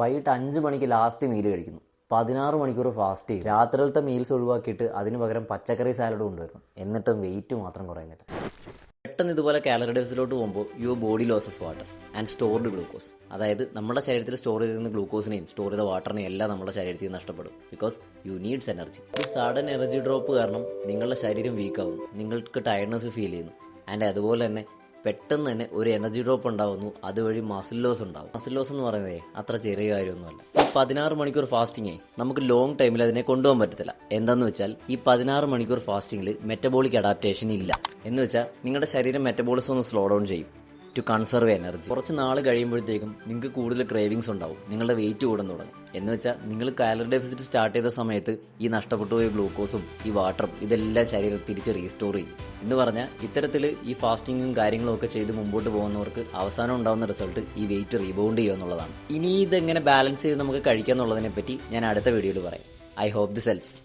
വൈകിട്ട് 5 മണിക്ക് last meal കഴിക്കുന്നു. 16 മണിക്കൂർ ഫാസ്റ്റ് ചെയ്യും. രാത്രിയിലത്തെ മീൽസ് ഒഴിവാക്കിയിട്ട് അതിന് പകരം പച്ചക്കറി സാലഡ് കൊണ്ടുവരുന്നു. എന്നിട്ടും വെയിറ്റ് മാത്രം കുറയുന്നില്ല. പെട്ടെന്ന് ഇതുപോലെ കാലറി ഡെഫിസിറ്റിലോട്ട് പോകുമ്പോൾ your body losses water and stored glucose. അതായത് നമ്മുടെ ശരീരത്തിൽ സ്റ്റോർ ചെയ്തിരുന്ന ഗ്ലൂക്കോസിനെയും സ്റ്റോർ ചെയ്ത വാട്ടറിനെയും എല്ലാം നമ്മുടെ ശരീരത്തിൽ നഷ്ടപ്പെടും. Because you needs energy. ഒരു സഡൻ എനർജി ഡ്രോപ്പ് കാരണം നിങ്ങളുടെ ശരീരം വീക്കാവുന്നു, നിങ്ങൾക്ക് ടയർഡ്നെസ് ഫീൽ ചെയ്യുന്നു. ആൻഡ് അതുപോലെ തന്നെ പെട്ടെന്ന് തന്നെ ഒരു എനർജി ഡ്രോപ്പ് ഉണ്ടാവുന്നു. അതുവഴി മസിൽ ലോസ് ഉണ്ടാവും. മസിൽ ലോസ് എന്ന് പറയുന്നത് അത്ര ചെറിയ കാര്യമൊന്നുമല്ല. ഈ 16 മണിക്കൂർ ഫാസ്റ്റിംഗ് നമുക്ക് ലോങ് ടൈമിൽ അതിനെ കൊണ്ടുപോകാൻ പറ്റത്തില്ല. എന്താന്ന് വെച്ചാൽ ഈ 16 മണിക്കൂർ ഫാസ്റ്റിംഗിൽ മെറ്റബോളിക് അഡാപ്റ്റേഷൻ ഇല്ല. എന്ന് വെച്ചാൽ നിങ്ങളുടെ ശരീരം മെറ്റബോളിസം ഒന്ന് സ്ലോ ഡൗൺ ചെയ്യും ടു കൺസർവ് എനർജി. കുറച്ച് നാൾ കഴിയുമ്പോഴത്തേക്കും നിങ്ങൾക്ക് കൂടുതൽ ക്രേവിങ്സ് ഉണ്ടാവും, നിങ്ങളുടെ വെയിറ്റ് കൂടാൻ തുടങ്ങും. എന്ന് വെച്ചാൽ നിങ്ങൾ കാലറി ഡെഫിസിറ്റ് സ്റ്റാർട്ട് ചെയ്ത സമയത്ത് ഈ നഷ്ടപ്പെട്ടു പോയ ഗ്ലൂക്കോസും ഈ വാട്ടറും ഇതെല്ലാം ശരീരം തിരിച്ച് റീസ്റ്റോർ ചെയ്യും. എന്ന് പറഞ്ഞാൽ ഇത്തരത്തിൽ ഈ ഫാസ്റ്റിങ്ങും കാര്യങ്ങളും ഒക്കെ ചെയ്ത് മുമ്പോട്ട് പോകുന്നവർക്ക് അവസാനം ഉണ്ടാകുന്ന റിസൾട്ട് ഈ വെയിറ്റ് റീബൗണ്ട് ചെയ്യുക എന്നുള്ളതാണ്. ഇനി ഇതെങ്ങനെ ബാലൻസ് ചെയ്ത് നമുക്ക് കഴിക്കുക എന്നുള്ളതിനെ പറ്റി ഞാൻ അടുത്ത വീഡിയോയിൽ പറയാം. I hope this helps.